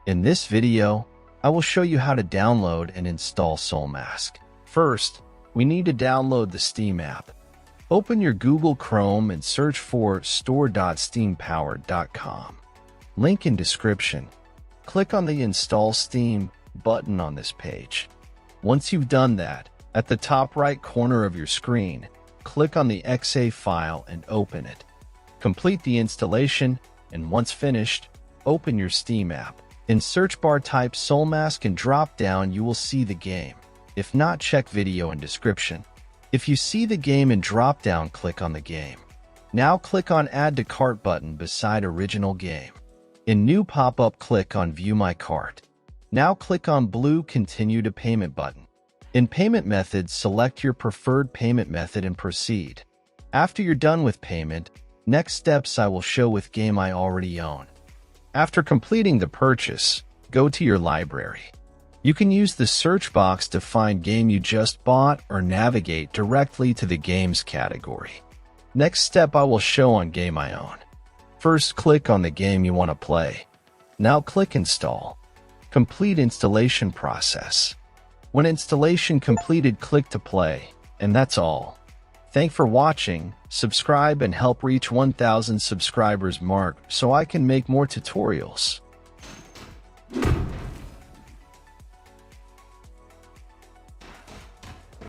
In this video, I will show you how to download and install Soulmask. First, we need to download the Steam app. Open your Google Chrome and search for store.steampowered.com. Link in description. Click on the Install Steam button on this page. Once you've done that, at the top right corner of your screen, click on the .exe file and open it. Complete the installation, and once finished, open your Steam app. In search bar type Soulmask and drop down you will see the game. If not, check video in description. If you see the game in drop down, click on the game. Now click on Add to Cart button beside original game. In new pop-up, click on View My Cart. Now click on blue Continue to Payment button. In payment methods, select your preferred payment method and proceed. After you're done with payment, next steps I will show with game I already own. After completing the purchase, go to your library. You can use the search box to find game you just bought or navigate directly to the games category. Next step I will show on game I own. First, click on the game you want to play. Now click Install. Complete installation process. When installation completed, click to play, and that's all. Thanks for watching. Subscribe and help reach 1,000 subscribers mark so I can make more tutorials.